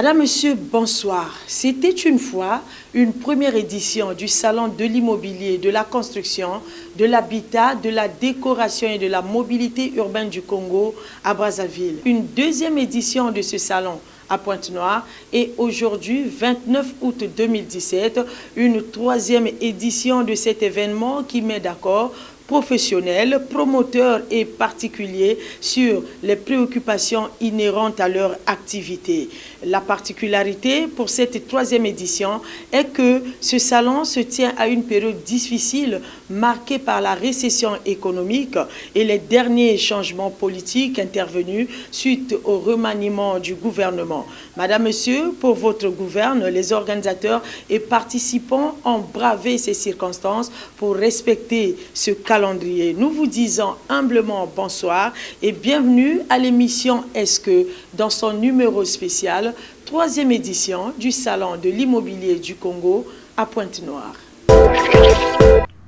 Madame, Monsieur, bonsoir. C'était une fois une première édition du Salon de l'immobilier, de la construction, de l'habitat, de la décoration et de la mobilité urbaine du Congo à Brazzaville. Une deuxième édition de ce salon à Pointe-Noire et aujourd'hui, 29 août 2017, une troisième édition de cet événement qui met d'accord professionnels, promoteurs et particuliers sur les préoccupations inhérentes à leur activité. La particularité pour cette troisième édition est que ce salon se tient à une période difficile marquée par la récession économique et les derniers changements politiques intervenus suite au remaniement du gouvernement. Madame, Monsieur, pour votre gouverne, les organisateurs et participants ont bravé ces circonstances pour respecter ce calendrier. Nous vous disons humblement bonsoir et bienvenue à l'émission Est-ce que dans son numéro spécial, troisième édition du Salon de l'immobilier du Congo à Pointe-Noire.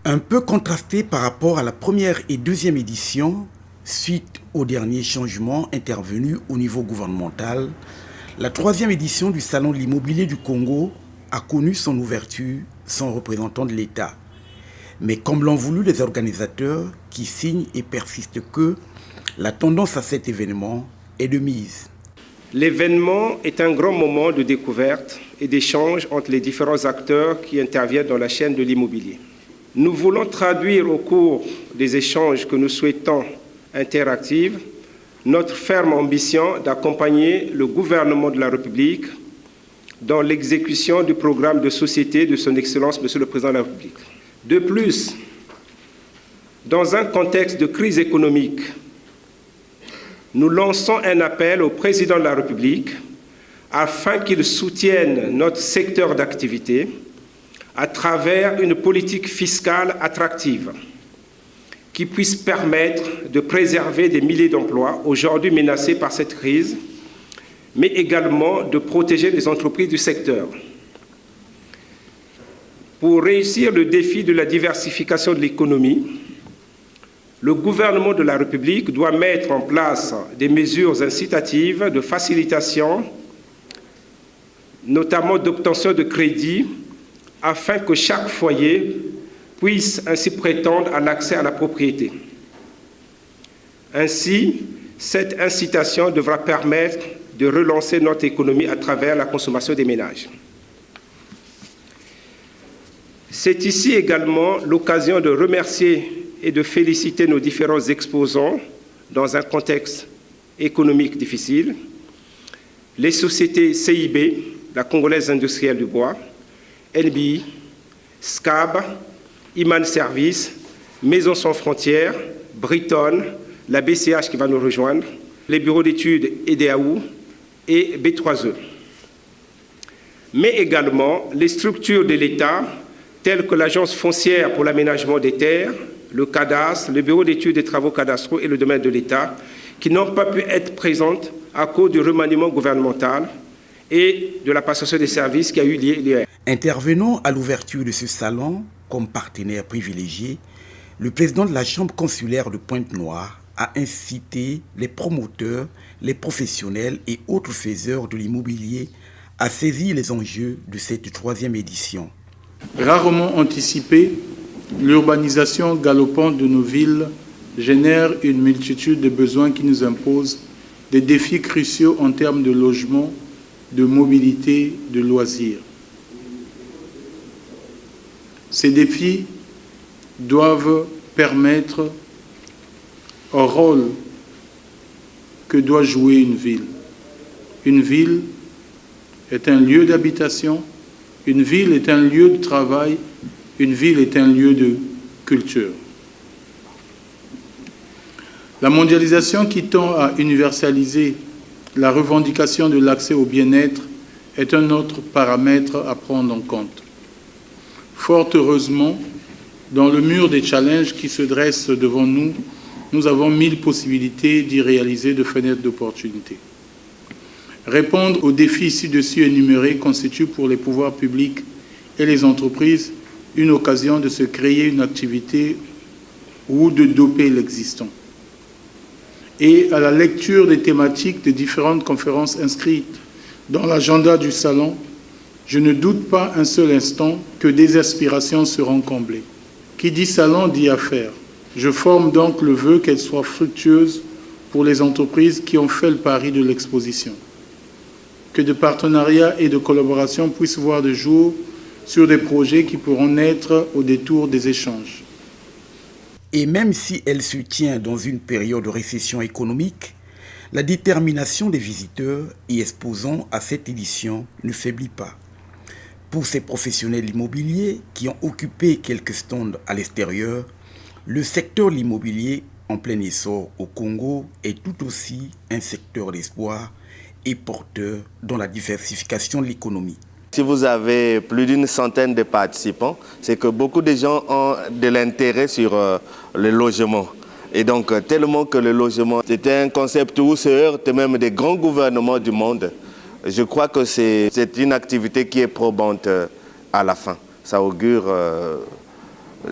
Un peu contrasté par rapport à la première et deuxième édition, suite aux derniers changements intervenus au niveau gouvernemental, la troisième édition du Salon de l'immobilier du Congo a connu son ouverture sans représentant de l'État. Mais comme l'ont voulu les organisateurs qui signent et persistent que la tendance à cet événement est de mise. L'événement est un grand moment de découverte et d'échange entre les différents acteurs qui interviennent dans la chaîne de l'immobilier. Nous voulons traduire au cours des échanges que nous souhaitons interactifs notre ferme ambition d'accompagner le gouvernement de la République dans l'exécution du programme de société de son Excellence, Monsieur le Président de la République. De plus, dans un contexte de crise économique, nous lançons un appel au Président de la République afin qu'il soutienne notre secteur d'activité à travers une politique fiscale attractive qui puisse permettre de préserver des milliers d'emplois aujourd'hui menacés par cette crise, mais également de protéger les entreprises du secteur. Pour réussir le défi de la diversification de l'économie, le gouvernement de la République doit mettre en place des mesures incitatives de facilitation, notamment d'obtention de crédits, afin que chaque foyer puisse ainsi prétendre à l'accès à la propriété. Ainsi, cette incitation devra permettre de relancer notre économie à travers la consommation des ménages. C'est ici également l'occasion de remercier et de féliciter nos différents exposants dans un contexte économique difficile, les sociétés CIB, la Congolaise industrielle du bois, NBI, SCAB, Iman Service, Maison sans frontières, Briton, la BCH qui va nous rejoindre, les bureaux d'études EDAU et B3E. Mais également les structures de l'État telles que l'Agence foncière pour l'aménagement des terres, le cadastre, le bureau d'études des travaux cadastraux et le domaine de l'État, qui n'ont pas pu être présentes à cause du remaniement gouvernemental et de la passation des services qui a eu lieu hier. Intervenant à l'ouverture de ce salon comme partenaire privilégié, le président de la Chambre consulaire de Pointe-Noire a incité les promoteurs, les professionnels et autres faiseurs de l'immobilier à saisir les enjeux de cette troisième édition. Rarement anticipée, l'urbanisation galopante de nos villes génère une multitude de besoins qui nous imposent des défis cruciaux en termes de logement, de mobilité, de loisirs. Ces défis doivent permettre au rôle que doit jouer une ville. Une ville est un lieu d'habitation, une ville est un lieu de travail, une ville est un lieu de culture. La mondialisation qui tend à universaliser la revendication de l'accès au bien-être est un autre paramètre à prendre en compte. Fort heureusement, dans le mur des challenges qui se dressent devant nous, nous avons 1000 possibilités d'y réaliser de fenêtres d'opportunité. Répondre aux défis ci-dessus énumérés constitue pour les pouvoirs publics et les entreprises une occasion de se créer une activité ou de doper l'existant. Et à la lecture des thématiques des différentes conférences inscrites Dans l'agenda du salon, je ne doute pas un seul instant que des aspirations seront comblées. Qui dit salon dit affaires. Je forme donc le vœu qu'elle soit fructueuse pour les entreprises qui ont fait le pari de l'exposition. Que de partenariats et de collaborations puissent voir le jour sur des projets qui pourront naître au détour des échanges. Et même si elle se tient dans une période de récession économique, la détermination des visiteurs y exposants à cette édition ne faiblit pas. Pour ces professionnels immobiliers qui ont occupé quelques stands à l'extérieur, le secteur de l'immobilier en plein essor au Congo est tout aussi un secteur d'espoir et porteur dans la diversification de l'économie. Si vous avez plus d'une centaine de participants, c'est que beaucoup de gens ont de l'intérêt sur le logement. Et donc, tellement que le logement était un concept où se heurtent même des grands gouvernements du monde, je crois que c'est une activité qui est probante à la fin. Ça augure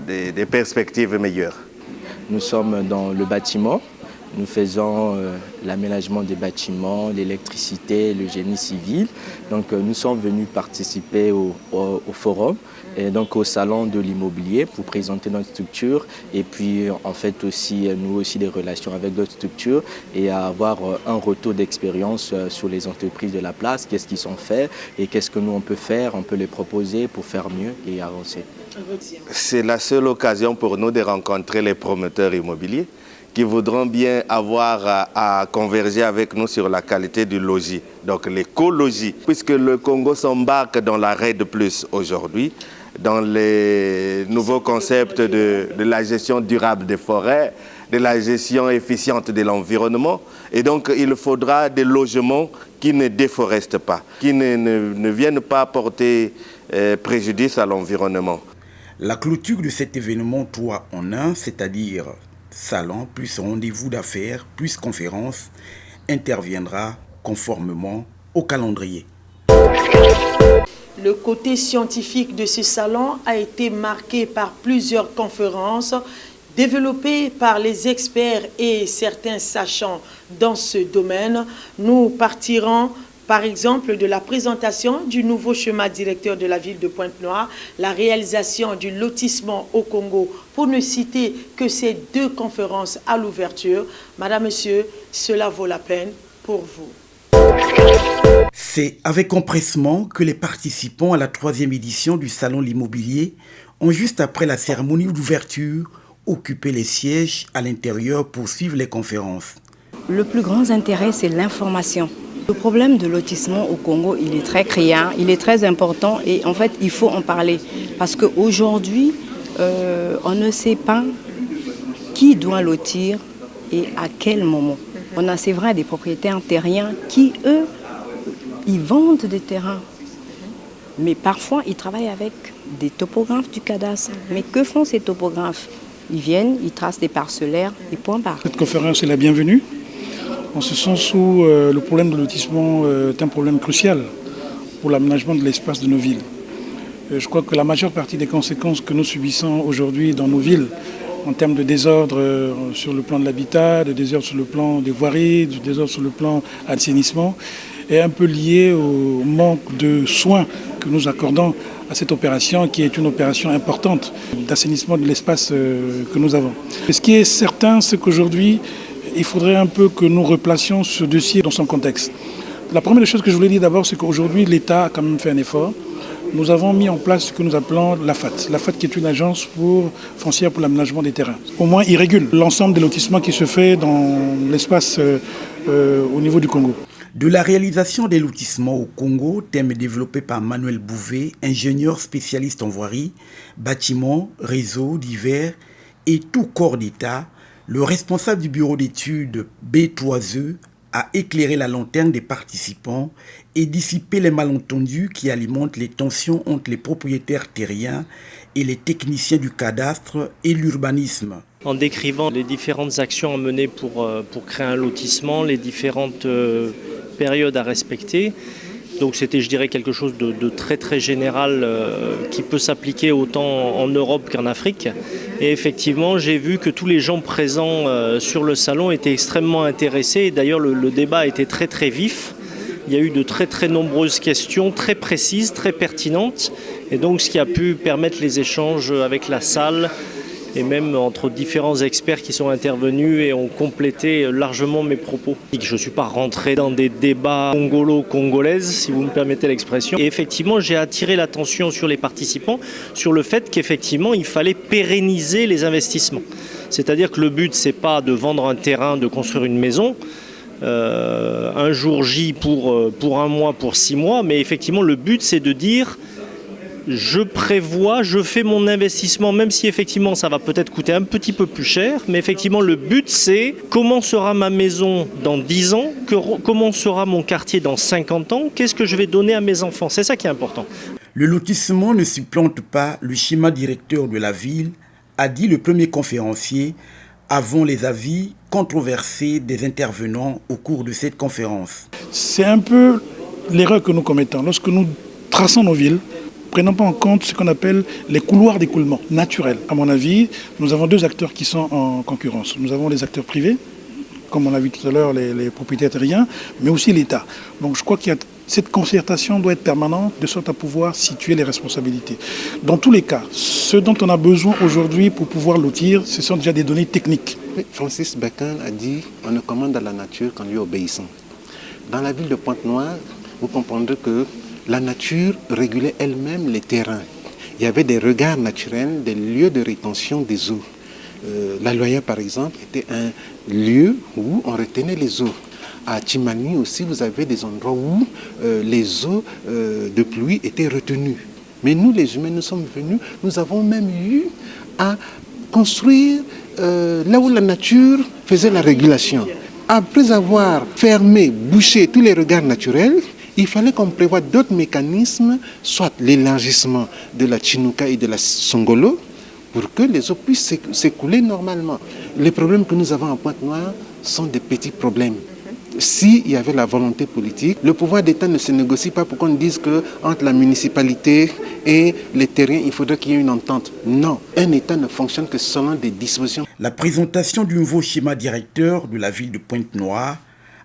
des perspectives meilleures. Nous sommes dans le bâtiment. Nous faisons l'aménagement des bâtiments, l'électricité, le génie civil. Donc nous sommes venus participer au forum et donc au salon de l'immobilier pour présenter notre structure et puis en fait aussi nous aussi des relations avec d'autres structures et avoir un retour d'expérience sur les entreprises de la place, qu'est-ce qu'ils ont fait et qu'est-ce que nous on peut faire, on peut les proposer pour faire mieux et avancer. C'est la seule occasion pour nous de rencontrer les promoteurs immobiliers qui voudront bien avoir à converger avec nous sur la qualité du logis, donc l'écologie. Puisque le Congo s'embarque dans la RED+ aujourd'hui, dans les nouveaux concepts de la gestion durable des forêts, de la gestion efficiente de l'environnement. Et donc, il faudra des logements qui ne déforestent pas, qui ne viennent pas porter préjudice à l'environnement. La clôture de cet événement 3 en 1, c'est-à-dire salon plus rendez-vous d'affaires plus conférence, interviendra conformément au calendrier. Le côté scientifique de ce salon a été marqué par plusieurs conférences développées par les experts et certains sachants dans ce domaine. Nous partirons par exemple de la présentation du nouveau schéma directeur de la ville de Pointe-Noire, la réalisation du lotissement au Congo, pour ne citer que ces deux conférences à l'ouverture. Madame, Monsieur, cela vaut la peine pour vous. C'est avec empressement que les participants à la 3e édition du Salon de l'immobilier ont, juste après la cérémonie d'ouverture, occupé les sièges à l'intérieur pour suivre les conférences. Le plus grand intérêt, c'est l'information. Le problème de lotissement au Congo, il est très criant, il est très important et en fait, il faut en parler. Parce qu'aujourd'hui, on ne sait pas qui doit lotir et à quel moment. On a, c'est vrai, des propriétaires terriens qui, eux, ils vendent des terrains. Mais parfois, ils travaillent avec des topographes du cadastre. Mais que font ces topographes? Ils viennent, ils tracent des parcellaires et point barre. Cette conférence est la bienvenue, en ce sens où le problème de lotissement est un problème crucial pour l'aménagement de l'espace de nos villes. Je crois que la majeure partie des conséquences que nous subissons aujourd'hui dans nos villes, en termes de désordre sur le plan de l'habitat, de désordre sur le plan des voiries, de désordre sur le plan assainissement, est un peu lié au manque de soins que nous accordons à cette opération qui est une opération importante d'assainissement de l'espace que nous avons. Et ce qui est certain, c'est qu'aujourd'hui, il faudrait un peu que nous replacions ce dossier dans son contexte. La première chose que je voulais dire d'abord, c'est qu'aujourd'hui, l'État a quand même fait un effort. Nous avons mis en place ce que nous appelons l'AFAT. L'AFAT qui est une agence foncière pour l'aménagement des terrains. Au moins, il régule l'ensemble des lotissements qui se fait dans l'espace au niveau du Congo. De la réalisation des lotissements au Congo, thème développé par Manuel Bouvet, ingénieur spécialiste en voirie, bâtiments, réseaux divers et tout corps d'État, le responsable du bureau d'études B3E a éclairé la lanterne des participants et dissipé les malentendus qui alimentent les tensions entre les propriétaires terriens et les techniciens du cadastre et l'urbanisme. En décrivant les différentes actions à mener pour créer un lotissement, les différentes périodes à respecter. Donc c'était, je dirais, quelque chose de très très général qui peut s'appliquer autant en Europe qu'en Afrique. Et effectivement, j'ai vu que tous les gens présents sur le salon étaient extrêmement intéressés. Et d'ailleurs, le débat était très très vif. il y a eu de très très nombreuses questions, très précises, très pertinentes, et donc ce qui a pu permettre les échanges avec la salle, et même entre différents experts qui sont intervenus et ont complété largement mes propos. Je ne suis pas rentré dans des débats congolo-congolaises, si vous me permettez l'expression. Et effectivement, j'ai attiré l'attention sur les participants sur le fait qu'effectivement, il fallait pérenniser les investissements. C'est-à-dire que le but, ce n'est pas de vendre un terrain, de construire une maison, un jour J pour un mois, pour 6 mois, mais effectivement, le but, c'est de dire... Je prévois, je fais mon investissement, même si effectivement ça va peut-être coûter un petit peu plus cher, mais effectivement le but c'est comment sera ma maison dans 10 ans, comment sera mon quartier dans 50 ans, qu'est-ce que je vais donner à mes enfants, c'est ça qui est important. Le lotissement ne supplante pas le schéma directeur de la ville, a dit le premier conférencier, avant les avis controversés des intervenants au cours de cette conférence. C'est un peu l'erreur que nous commettons lorsque nous traçons nos villes. Prenons pas en compte ce qu'on appelle les couloirs d'écoulement naturels. À mon avis, nous avons 2 acteurs qui sont en concurrence. Nous avons les acteurs privés, comme on a vu tout à l'heure, les propriétaires terriens, mais aussi l'État. Donc je crois qu'il y a cette concertation doit être permanente, de sorte à pouvoir situer les responsabilités. Dans tous les cas, ce dont on a besoin aujourd'hui pour pouvoir lotir, ce sont déjà des données techniques. Francis Bacon a dit « on ne commande à la nature qu'en lui obéissant ». Dans la ville de Pointe-Noire, vous comprendrez que la nature régulait elle-même les terrains. Il y avait des regards naturels, des lieux de rétention des eaux. La Loya, par exemple, était un lieu où on retenait les eaux. À Timani aussi, vous avez des endroits où les eaux de pluie étaient retenues. Mais nous, les humains, nous sommes venus, nous avons même eu à construire là où la nature faisait la régulation. Après avoir fermé, bouché tous les regards naturels, il fallait qu'on prévoie d'autres mécanismes, soit l'élargissement de la Chinouka et de la Songolo, pour que les eaux puissent s'écouler normalement. Les problèmes que nous avons en Pointe-Noire sont des petits problèmes. S'il y avait la volonté politique, le pouvoir d'État ne se négocie pas pour qu'on dise qu'entre la municipalité et les terriens, il faudrait qu'il y ait une entente. Non, un État ne fonctionne que selon des dispositions. La présentation du nouveau schéma directeur de la ville de Pointe-Noire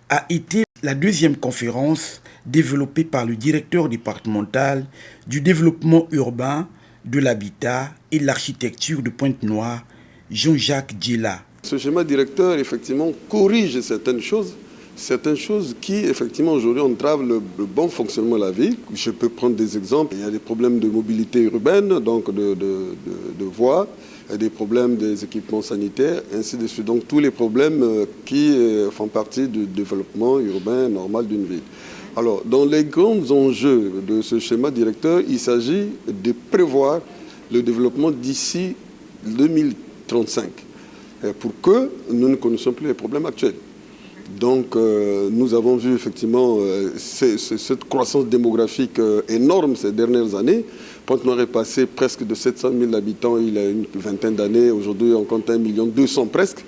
a été la 2e conférence développée par le directeur départemental du développement urbain, de l'habitat et de l'architecture de Pointe-Noire, Jean-Jacques Djela. Ce schéma directeur, effectivement, corrige certaines choses qui, effectivement, aujourd'hui entravent le bon fonctionnement de la ville. Je peux prendre des exemples. Il y a des problèmes de mobilité urbaine, donc de voies, il y a des problèmes des équipements sanitaires, ainsi de suite. Donc tous les problèmes qui font partie du développement urbain normal d'une ville. Alors, dans les grands enjeux de ce schéma directeur, il s'agit de prévoir le développement d'ici 2035 pour que nous ne connaissions plus les problèmes actuels. Donc, nous avons vu effectivement cette croissance démographique énorme ces dernières années. Pointe-Noire est passé presque de 700 000 habitants il y a une vingtaine d'années. Aujourd'hui, on compte 1,2 million presque.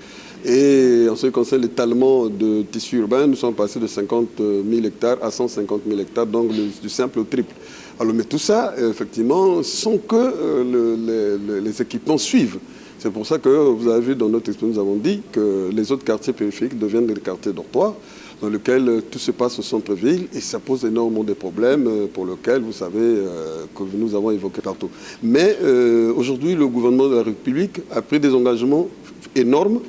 Et en ce qui concerne l'étalement de tissu urbain, nous sommes passés de 50 000 hectares à 150 000 hectares, donc du simple au triple. Alors, mais tout ça, effectivement, sans que les équipements suivent. C'est pour ça que vous avez vu dans notre expérience, nous avons dit que les autres quartiers périphériques deviennent des quartiers dortoirs dans lesquels tout se passe au centre-ville et ça pose énormément de problèmes pour lesquels, vous savez, que nous avons évoqué tantôt. Mais aujourd'hui, le gouvernement de la République a pris des engagements énormes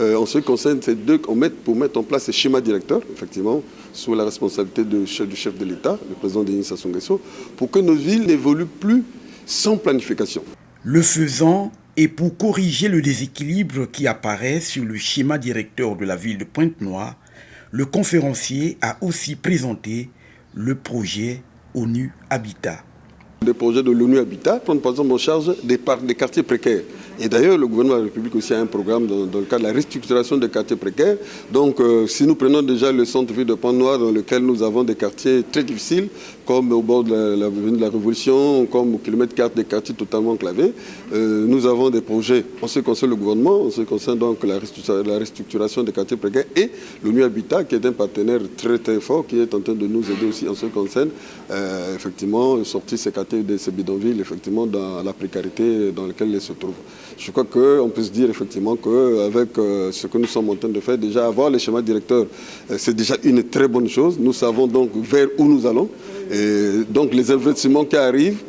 en ce qui concerne ces deux, pour mettre en place ces schémas directeurs, effectivement, sous la responsabilité du chef de l'État, le président Denis Sassou Nguesso, pour que nos villes n'évoluent plus sans planification. Le faisant, et pour corriger le déséquilibre qui apparaît sur le schéma directeur de la ville de Pointe-Noire, le conférencier a aussi présenté le projet ONU Habitat. Le projet de l'ONU Habitat prend par exemple en charge des quartiers précaires. Et d'ailleurs, le gouvernement de la République aussi a un programme dans le cadre de la restructuration des quartiers précaires. Donc, si nous prenons déjà le centre-ville de Pointe-Noire, dans lequel nous avons des quartiers très difficiles, comme au bord de l'avenue de la Révolution, comme au kilomètre 4 des quartiers totalement enclavés, nous avons des projets en ce qui concerne le gouvernement, en ce qui concerne donc la restructuration des quartiers précaires et l'ONU Habitat, qui est un partenaire très très fort, qui est en train de nous aider aussi en ce qui concerne effectivement sortir ces quartiers de ces bidonvilles effectivement dans la précarité dans laquelle ils se trouvent. Je crois qu'on peut se dire effectivement qu'avec ce que nous sommes en train de faire, déjà avoir les schémas directeurs, c'est déjà une très bonne chose. Nous savons donc vers où nous allons. Et donc les investissements qui arrivent,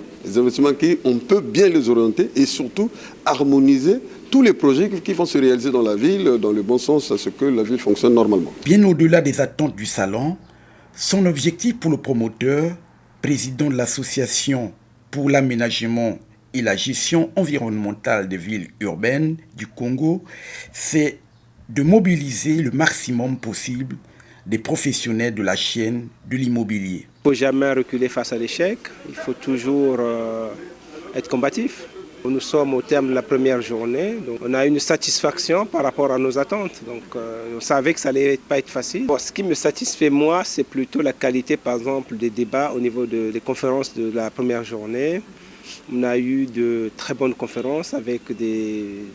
on peut bien les orienter et surtout harmoniser tous les projets qui vont se réaliser dans la ville, dans le bon sens, à ce que la ville fonctionne normalement. Bien au-delà des attentes du salon, son objectif pour le promoteur, président de l'association pour l'aménagement et la gestion environnementale des villes urbaines du Congo, c'est de mobiliser le maximum possible des professionnels de la chaîne de l'immobilier. Il ne faut jamais reculer face à l'échec, il faut toujours être combatif. Nous sommes au terme de la première journée, donc on a une satisfaction par rapport à nos attentes. Donc on savait que ça n'allait pas être facile. Bon, ce qui me satisfait moi, c'est plutôt la qualité par exemple des débats au niveau des conférences de la première journée. On a eu de très bonnes conférences avec des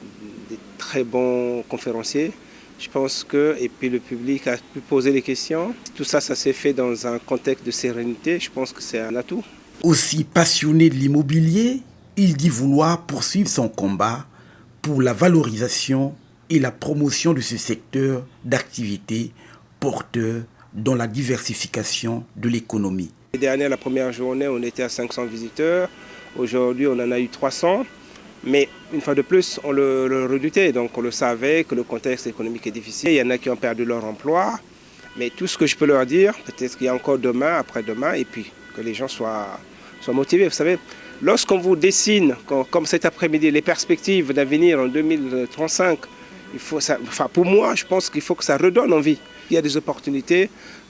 très bons conférenciers. Je pense que, et puis le public a pu poser des questions. Tout ça, ça s'est fait dans un contexte de sérénité. Je pense que c'est un atout. Aussi passionné de l'immobilier, il dit vouloir poursuivre son combat pour la valorisation et la promotion de ce secteur d'activité porteur dans la diversification de l'économie. L'année dernière, la première journée, on était à 500 visiteurs. Aujourd'hui, on en a eu 300. Mais une fois de plus, on le redoutait, donc on le savait que le contexte économique est difficile. Il y en a qui ont perdu leur emploi, mais tout ce que je peux leur dire, peut-être qu'il y a encore demain, après-demain, et puis que les gens soient motivés. Vous savez, lorsqu'on vous dessine, comme cet après-midi, les perspectives d'avenir en 2035, pour moi, je pense qu'il faut que ça redonne envie. Il y a des opportunités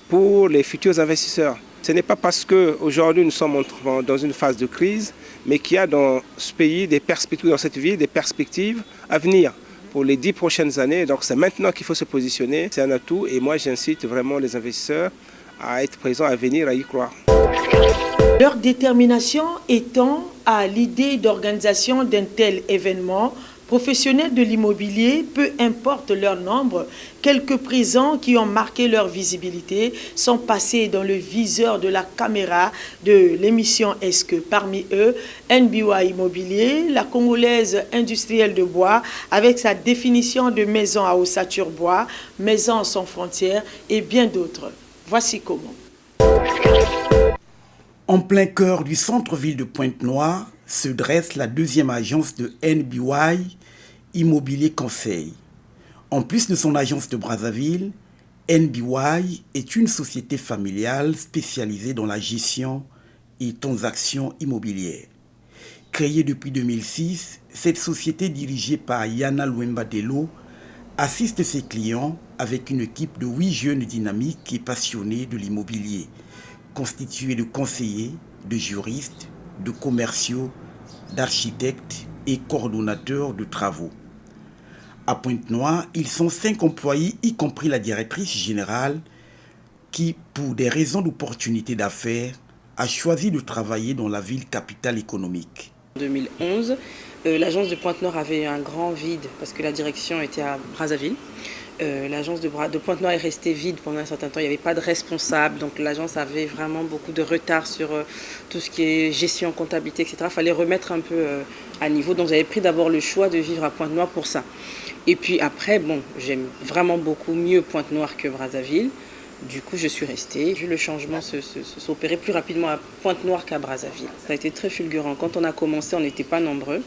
pour les futurs investisseurs. Ce n'est pas parce qu'aujourd'hui nous sommes dans une phase de crise, mais qu'il y a dans ce pays des perspectives, dans cette ville, des perspectives à venir pour les 10 prochaines années. Donc c'est maintenant qu'il faut se positionner, c'est un atout et moi j'incite vraiment les investisseurs à être présents, à venir, à y croire. Leur détermination étant à l'idée d'organisation d'un tel événement, professionnels de l'immobilier, peu importe leur nombre, quelques présents qui ont marqué leur visibilité sont passés dans le viseur de la caméra de l'émission Est-ce que parmi eux, NBY Immobilier, la Congolaise industrielle de bois, avec sa définition de maison à ossature bois, maison sans frontières et bien d'autres. Voici comment. En plein cœur du centre-ville de Pointe-Noire se dresse la deuxième agence de NBY Immobilier Conseil. En plus de son agence de Brazzaville, NBY est une société familiale spécialisée dans la gestion et transactions immobilières. Créée depuis 2006, cette société dirigée par Yana Luemba Delo assiste ses clients avec une équipe de 8 jeunes dynamiques et passionnés de l'immobilier, constituée de conseillers, de juristes, de commerciaux, d'architectes et coordonnateurs de travaux. À Pointe-Noire, ils sont 5 employés, y compris la directrice générale, qui, pour des raisons d'opportunité d'affaires, a choisi de travailler dans la ville capitale économique. En 2011, l'agence de Pointe-Noire avait eu un grand vide parce que la direction était à Brazzaville. L'agence de Pointe-Noire est restée vide pendant un certain temps. Il n'y avait pas de responsable, donc l'agence avait vraiment beaucoup de retard sur tout ce qui est gestion, comptabilité, etc. Il fallait remettre un peu à niveau. Donc j'avais pris d'abord le choix de vivre à Pointe-Noire pour ça. Et puis après, bon, j'aime vraiment beaucoup mieux Pointe-Noire que Brazzaville. Du coup, je suis restée. J'ai vu le changement s'opérer plus rapidement à Pointe-Noire qu'à Brazzaville. Ça a été très fulgurant. Quand on a commencé, on n'était pas nombreux.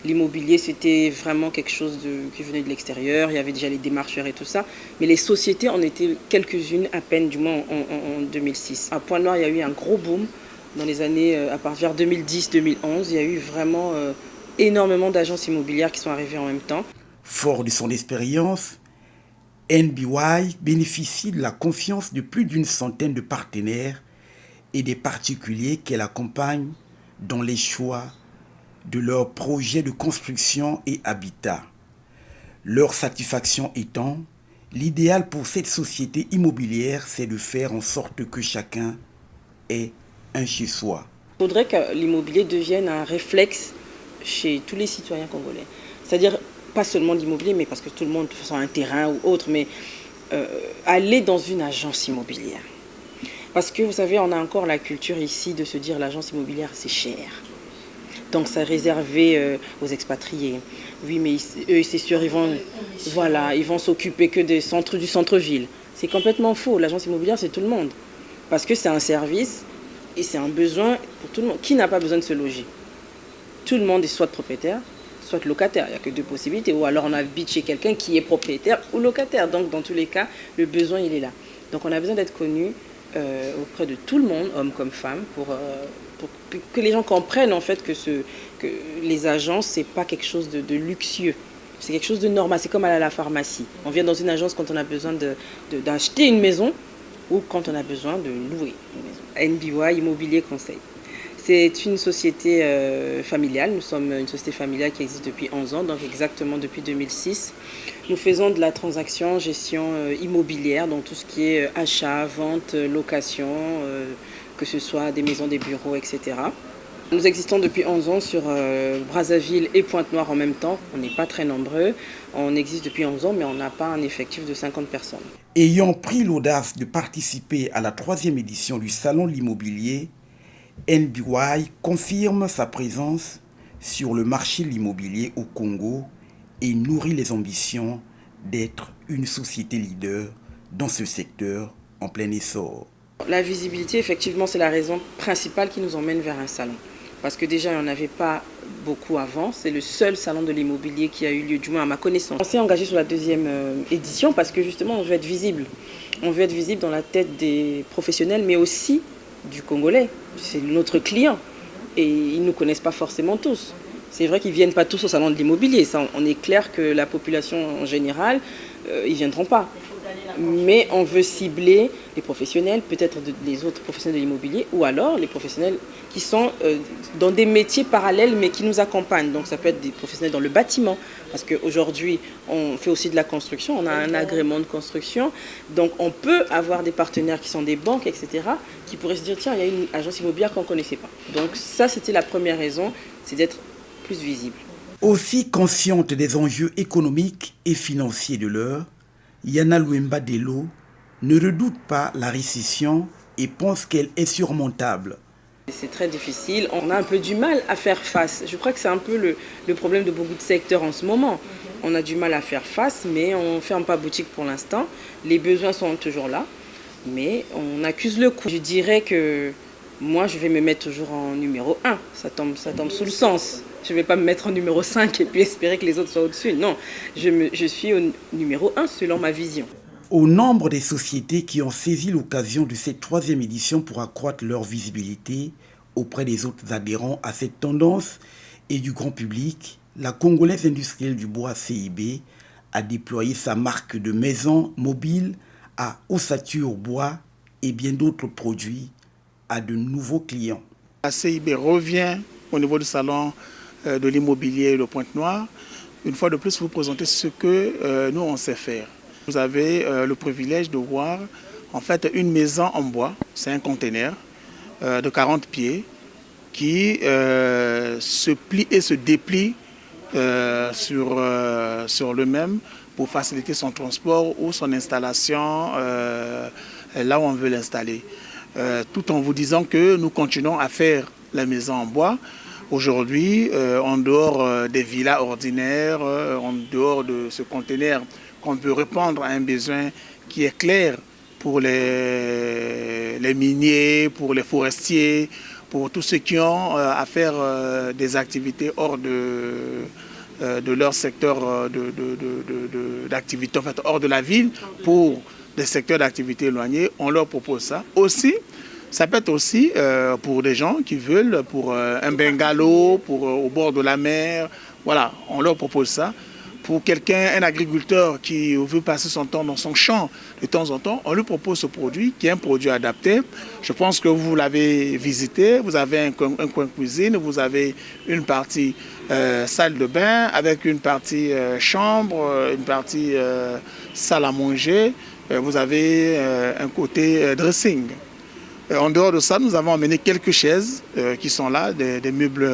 L'immobilier, c'était vraiment quelque chose qui venait de l'extérieur. Il y avait déjà les démarcheurs et tout ça. Mais les sociétés, on était quelques-unes à peine, du moins en 2006. À Pointe-Noire, il y a eu un gros boom dans les années, à partir de 2010-2011. Il y a eu vraiment énormément d'agences immobilières qui sont arrivées en même temps. Fort de son expérience, NBY bénéficie de la confiance de plus d'une centaine de partenaires et des particuliers qu'elle accompagne dans les choix de leurs projets de construction et habitat. Leur satisfaction étant, l'idéal pour cette société immobilière, c'est de faire en sorte que chacun ait un chez-soi. Il faudrait que l'immobilier devienne un réflexe chez tous les citoyens congolais. C'est-à-dire, pas seulement l'immobilier, mais parce que tout le monde, de toute façon, a un terrain ou autre, mais aller dans une agence immobilière. Parce que, vous savez, on a encore la culture ici de se dire l'agence immobilière, c'est cher. Donc c'est réservé aux expatriés. Oui, mais eux, c'est sûr, ils vont s'occuper que du centre-ville. C'est complètement faux. L'agence immobilière, c'est tout le monde. Parce que c'est un service et c'est un besoin pour tout le monde. Qui n'a pas besoin de se loger? Tout le monde est soit propriétaire, soit locataire. Il n'y a que deux possibilités. Ou alors on habite chez quelqu'un qui est propriétaire ou locataire. Donc dans tous les cas, le besoin, il est là. Donc on a besoin d'être connu auprès de tout le monde, hommes comme femmes, pour que les gens comprennent en fait que les agences, c'est pas quelque chose de luxueux. C'est quelque chose de normal. C'est comme aller à la pharmacie. On vient dans une agence quand on a besoin d'acheter une maison ou quand on a besoin de louer une maison. NBY, Immobilier Conseil. C'est une société familiale. Nous sommes une société familiale qui existe depuis 11 ans, donc exactement depuis 2006. Nous faisons de la transaction, gestion immobilière, donc tout ce qui est achat, vente, location, que ce soit des maisons, des bureaux, etc. Nous existons depuis 11 ans sur Brazzaville et Pointe-Noire en même temps. On n'est pas très nombreux. On existe depuis 11 ans, mais on n'a pas un effectif de 50 personnes. Ayant pris l'audace de participer à la 3e édition du Salon de l'immobilier, NBY confirme sa présence sur le marché de l'immobilier au Congo et nourrit les ambitions d'être une société leader dans ce secteur en plein essor. La visibilité, effectivement, c'est la raison principale qui nous emmène vers un salon. Parce que déjà, il n'y en avait pas beaucoup avant. C'est le seul salon de l'immobilier qui a eu lieu, du moins à ma connaissance. On s'est engagé sur la 2e édition parce que justement, on veut être visible. On veut être visible dans la tête des professionnels, mais aussi du Congolais. C'est notre client. Et ils ne nous connaissent pas forcément tous. C'est vrai qu'ils ne viennent pas tous au salon de l'immobilier. Ça, on est clair que la population en général, ils ne viendront pas. Mais on veut cibler les professionnels, peut-être les autres professionnels de l'immobilier, ou alors les professionnels qui sont dans des métiers parallèles mais qui nous accompagnent. Donc ça peut être des professionnels dans le bâtiment, parce qu'aujourd'hui on fait aussi de la construction, on a un agrément de construction, donc on peut avoir des partenaires qui sont des banques, etc., qui pourraient se dire tiens, il y a une agence immobilière qu'on ne connaissait pas. Donc ça, c'était la première raison, c'est d'être plus visible. Aussi consciente des enjeux économiques et financiers de l'heure, Yana Louemba Dello ne redoute pas la récession et pense qu'elle est surmontable. C'est très difficile, on a un peu du mal à faire face. Je crois que c'est un peu le problème de beaucoup de secteurs en ce moment. On a du mal à faire face, mais on ne ferme pas boutique pour l'instant. Les besoins sont toujours là, mais on accuse le coup. Je dirais que moi, je vais me mettre toujours en numéro 1. Ça tombe sous le sens. Je ne vais pas me mettre en numéro 5 et puis espérer que les autres soient au-dessus. Non, je suis au numéro 1 selon ma vision. Au nombre des sociétés qui ont saisi l'occasion de cette 3e édition pour accroître leur visibilité auprès des autres adhérents à cette tendance et du grand public, la Congolaise industrielle du bois CIB a déployé sa marque de maison mobile à ossature bois et bien d'autres produits à de nouveaux clients. La CIB revient au niveau du salon de l'immobilier de Pointe-Noire. Une fois de plus, vous présenter ce que nous, on sait faire. Vous avez le privilège de voir en fait une maison en bois, c'est un conteneur de 40 pieds qui se plie et se déplie sur le même pour faciliter son transport ou son installation là où on veut l'installer. Tout en vous disant que nous continuons à faire la maison en bois. Aujourd'hui, en dehors des villas ordinaires, en dehors de ce conteneur qu'on peut répondre à un besoin qui est clair pour les miniers, pour les forestiers, pour tous ceux qui ont à faire des activités hors de leur secteur d'activité, en fait hors de la ville, pour des secteurs d'activité éloignés, on leur propose ça. Aussi, ça peut être aussi pour des gens qui veulent, pour un bungalow, au bord de la mer, voilà, on leur propose ça. Pour quelqu'un, un agriculteur qui veut passer son temps dans son champ, de temps en temps, on lui propose ce produit qui est un produit adapté. Je pense que vous l'avez visité, vous avez un coin cuisine, vous avez une partie salle de bain avec une partie chambre, une partie salle à manger, vous avez un côté dressing. En dehors de ça, nous avons emmené quelques chaises qui sont là, des meubles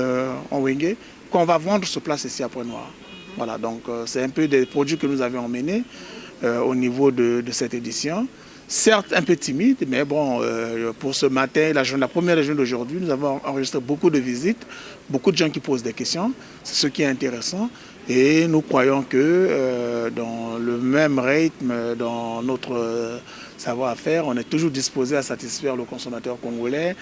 en wingé, qu'on va vendre sur place ici à Pointe-Noire. Voilà, donc c'est un peu des produits que nous avions emmenés au niveau de cette édition. certes un peu timide, mais bon, pour ce matin, la première réunion d'aujourd'hui, nous avons enregistré beaucoup de visites, beaucoup de gens qui posent des questions, c'est ce qui est intéressant. Et nous croyons que dans le même rythme, dans notre savoir-faire, on est toujours disposé à satisfaire le consommateur congolais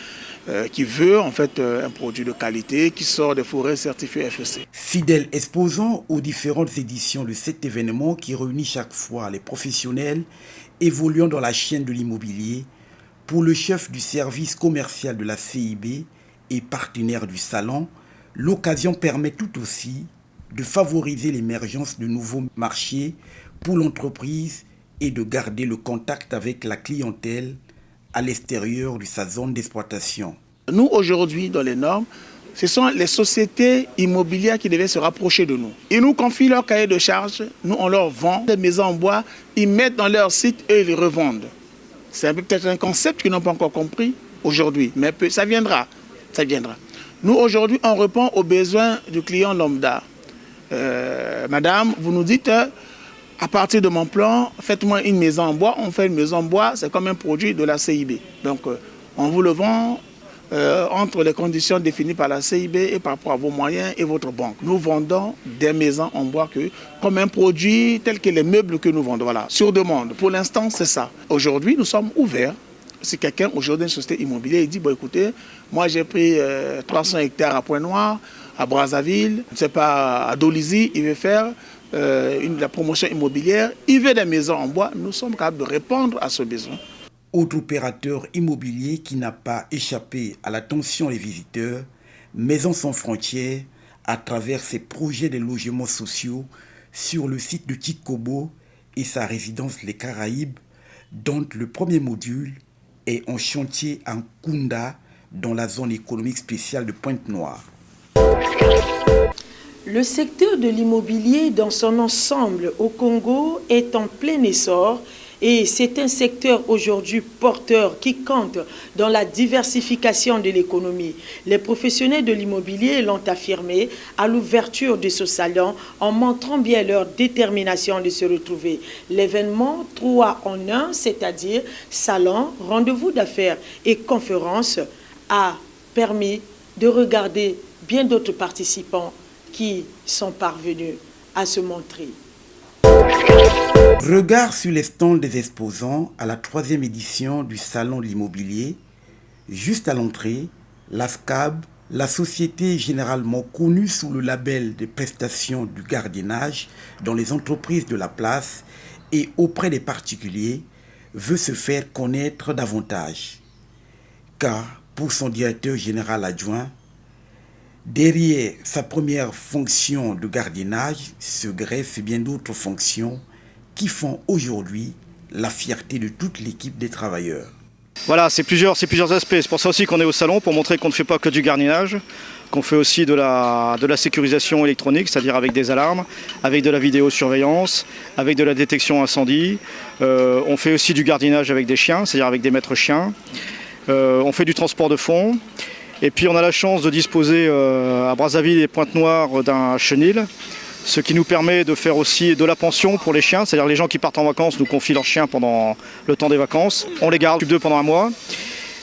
qui veut en fait un produit de qualité qui sort des forêts certifiées FEC. Fidèle exposant aux différentes éditions de cet événement qui réunit chaque fois les professionnels évoluant dans la chaîne de l'immobilier, pour le chef du service commercial de la CIB et partenaire du salon, l'occasion permet tout aussi de favoriser l'émergence de nouveaux marchés pour l'entreprise et de garder le contact avec la clientèle à l'extérieur de sa zone d'exploitation. Nous, aujourd'hui, dans les normes, ce sont les sociétés immobilières qui devaient se rapprocher de nous. Ils nous confient leur cahier de charges, nous, on leur vend des maisons en bois, ils mettent dans leur site et ils les revendent. C'est peut-être un concept qu'ils n'ont pas encore compris aujourd'hui, mais ça viendra. Ça viendra. Nous, aujourd'hui, on répond aux besoins du client lambda. Madame, vous nous dites, à partir de mon plan, faites-moi une maison en bois. On fait une maison en bois, c'est comme un produit de la CIB. Donc, on vous le vend entre les conditions définies par la CIB et par rapport à vos moyens et votre banque. Nous vendons des maisons en bois comme un produit tel que les meubles que nous vendons. Voilà, sur demande. Pour l'instant, c'est ça. Aujourd'hui, nous sommes ouverts. Si quelqu'un, aujourd'hui, une société immobilière, il dit, bon, écoutez, moi, j'ai pris 300 hectares à Pointe-Noire, à Brazzaville, je ne sais pas, à Dolisie, il veut faire la promotion immobilière, il veut des maisons en bois, nous sommes capables de répondre à ce besoin. Autre opérateur immobilier qui n'a pas échappé à l'attention des visiteurs, Maisons sans frontières, à travers ses projets de logements sociaux sur le site de Tikobo et sa résidence Les Caraïbes, dont le premier module est en chantier en Kunda, dans la zone économique spéciale de Pointe-Noire. Le secteur de l'immobilier dans son ensemble au Congo est en plein essor et c'est un secteur aujourd'hui porteur qui compte dans la diversification de l'économie. Les professionnels de l'immobilier l'ont affirmé à l'ouverture de ce salon en montrant bien leur détermination de se retrouver. L'événement 3 en 1, c'est-à-dire salon, rendez-vous d'affaires et conférences, a permis de regarder bien d'autres participants qui sont parvenus à se montrer. Regard sur les stands des exposants à la 3e édition du Salon de l'immobilier. Juste à l'entrée, l'ASCAB, la société généralement connue sous le label de prestations du gardiennage dans les entreprises de la place et auprès des particuliers, veut se faire connaître davantage. Car, pour son directeur général adjoint, derrière sa première fonction de gardiennage se greffent bien d'autres fonctions qui font aujourd'hui la fierté de toute l'équipe des travailleurs. Voilà, c'est plusieurs aspects. C'est pour ça aussi qu'on est au salon, pour montrer qu'on ne fait pas que du gardiennage, qu'on fait aussi de la sécurisation électronique, c'est-à-dire avec des alarmes, avec de la vidéosurveillance, avec de la détection incendie. On fait aussi du gardiennage avec des chiens, c'est-à-dire avec des maîtres chiens. On fait du transport de fonds. Et puis on a la chance de disposer à Brazzaville et Pointe-Noire d'un chenil, ce qui nous permet de faire aussi de la pension pour les chiens, c'est-à-dire les gens qui partent en vacances nous confient leurs chiens pendant le temps des vacances. On les garde d'eux pendant un mois.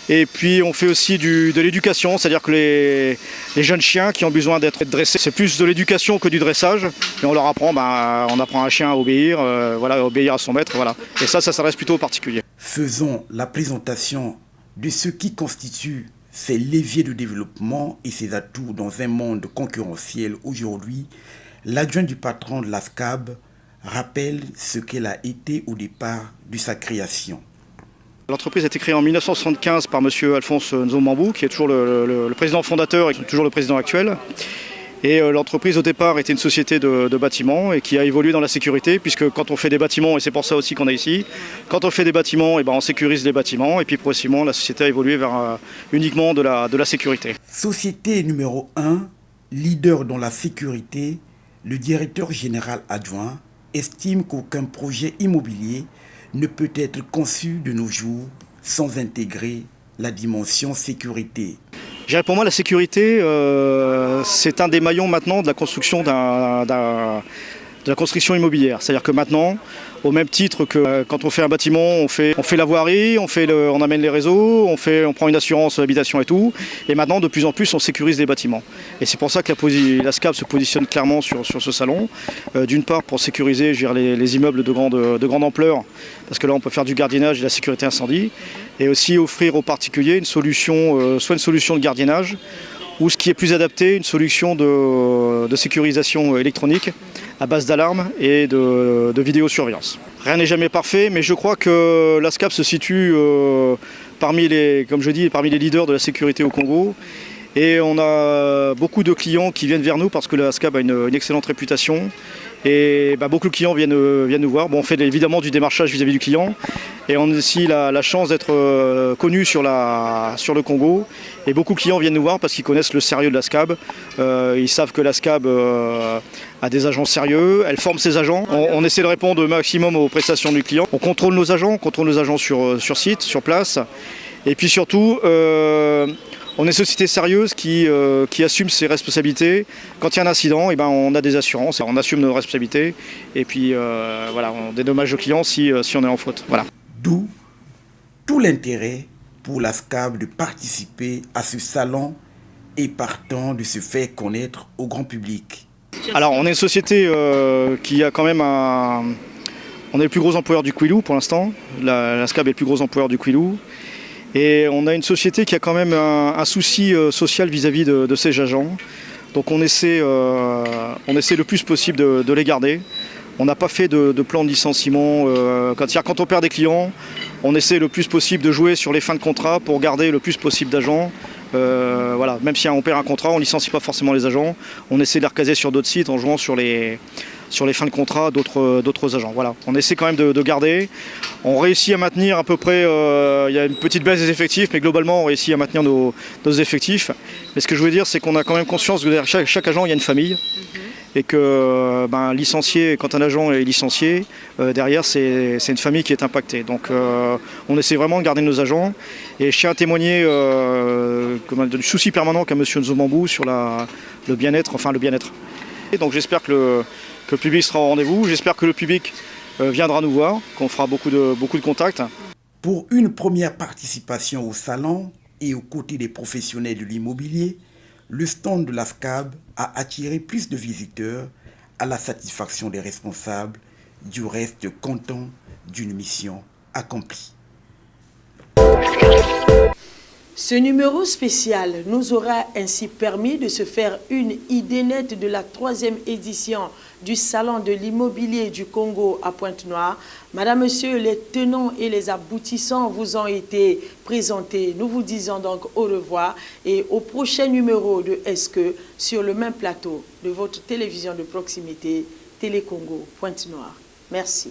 Et puis on fait aussi de l'éducation, c'est-à-dire que les jeunes chiens qui ont besoin d'être dressés, c'est plus de l'éducation que du dressage. Et on leur apprend, on apprend un chien à obéir, obéir à son maître, voilà. Et ça s'adresse plutôt aux particuliers. Faisons la présentation de ce qui constitue ses leviers de développement et ses atouts dans un monde concurrentiel aujourd'hui. L'adjoint du patron de l'ASCAB rappelle ce qu'elle a été au départ de sa création. L'entreprise a été créée en 1975 par M. Alphonse Nzomambou, qui est toujours le président fondateur et toujours le président actuel. Et l'entreprise au départ était une société de bâtiments et qui a évolué dans la sécurité, puisque quand on fait des bâtiments, et c'est pour ça aussi qu'on est ici, quand on fait des bâtiments, on sécurise les bâtiments et puis progressivement la société a évolué vers uniquement de la sécurité. Société numéro 1, leader dans la sécurité, le directeur général adjoint estime qu'aucun projet immobilier ne peut être conçu de nos jours sans intégrer la dimension sécurité. Pour moi, la sécurité, c'est un des maillons maintenant de la construction d'un de la construction immobilière. C'est-à-dire que maintenant, au même titre que quand on fait un bâtiment, on fait la voirie, on amène les réseaux, on prend une assurance habitation et tout. Et maintenant, de plus en plus, on sécurise les bâtiments. Et c'est pour ça que la SCAB se positionne clairement sur ce salon. D'une part, pour sécuriser les immeubles de grande ampleur, parce que là, on peut faire du gardiennage et de la sécurité incendie. Et aussi offrir aux particuliers une solution, soit une solution de gardiennage, ou ce qui est plus adapté, une solution de sécurisation électronique à base d'alarmes et de vidéosurveillance. Rien n'est jamais parfait, mais je crois que la SCAB se situe parmi les leaders de la sécurité au Congo. Et on a beaucoup de clients qui viennent vers nous parce que la SCAB a une excellente réputation. Et beaucoup de clients viennent nous voir. Bon, on fait évidemment du démarchage vis-à-vis du client. Et on a aussi la chance d'être connus sur le Congo. Et beaucoup de clients viennent nous voir parce qu'ils connaissent le sérieux de la SCAB. Ils savent que la SCAB a des agents sérieux. Elle forme ses agents. On essaie de répondre au maximum aux prestations du client. On contrôle nos agents sur site, sur place. Et puis surtout, on est une société sérieuse qui assume ses responsabilités. Quand il y a un incident, on a des assurances, on assume nos responsabilités. Et puis on dédommage le client si on est en faute. Voilà. D'où tout l'intérêt pour la SCAB de participer à ce salon et partant de se faire connaître au grand public. Alors on est une société qui a quand même on est le plus gros employeur du Kwilu pour l'instant. La SCAB est le plus gros employeur du Kwilu. Et on a une société qui a quand même un souci social vis-à-vis de ses agents. Donc on essaie le plus possible de les garder. On n'a pas fait de plan de licenciement. Quand on perd des clients, on essaie le plus possible de jouer sur les fins de contrat pour garder le plus possible d'agents. Même si on perd un contrat, on ne licencie pas forcément les agents. On essaie de les recaser sur d'autres sites en jouant sur les fins de contrat d'autres agents. Voilà. On essaie quand même de garder. On réussit à maintenir à peu près, il y a une petite baisse des effectifs, mais globalement on réussit à maintenir nos effectifs. Mais ce que je veux dire, c'est qu'on a quand même conscience que derrière chaque agent, il y a une famille. Et que licencier, quand un agent est licencié, derrière c'est une famille qui est impactée. Donc on essaie vraiment de garder nos agents. Et je tiens à témoigner du souci permanent qu'a M. Nzomambou sur le bien-être. Et donc j'espère que le public sera au rendez-vous. J'espère que le public viendra nous voir, qu'on fera beaucoup de contacts. Pour une première participation au salon et aux côtés des professionnels de l'immobilier, le stand de la SCAB a attiré plus de visiteurs à la satisfaction des responsables, du reste content d'une mission accomplie. Ce numéro spécial nous aura ainsi permis de se faire une idée nette de la 3e édition du Salon de l'immobilier du Congo à Pointe-Noire. Madame, Monsieur, les tenants et les aboutissants vous ont été présentés. Nous vous disons donc au revoir et au prochain numéro de Est-ce sur le même plateau de votre télévision de proximité, Télé Congo Pointe-Noire. Merci.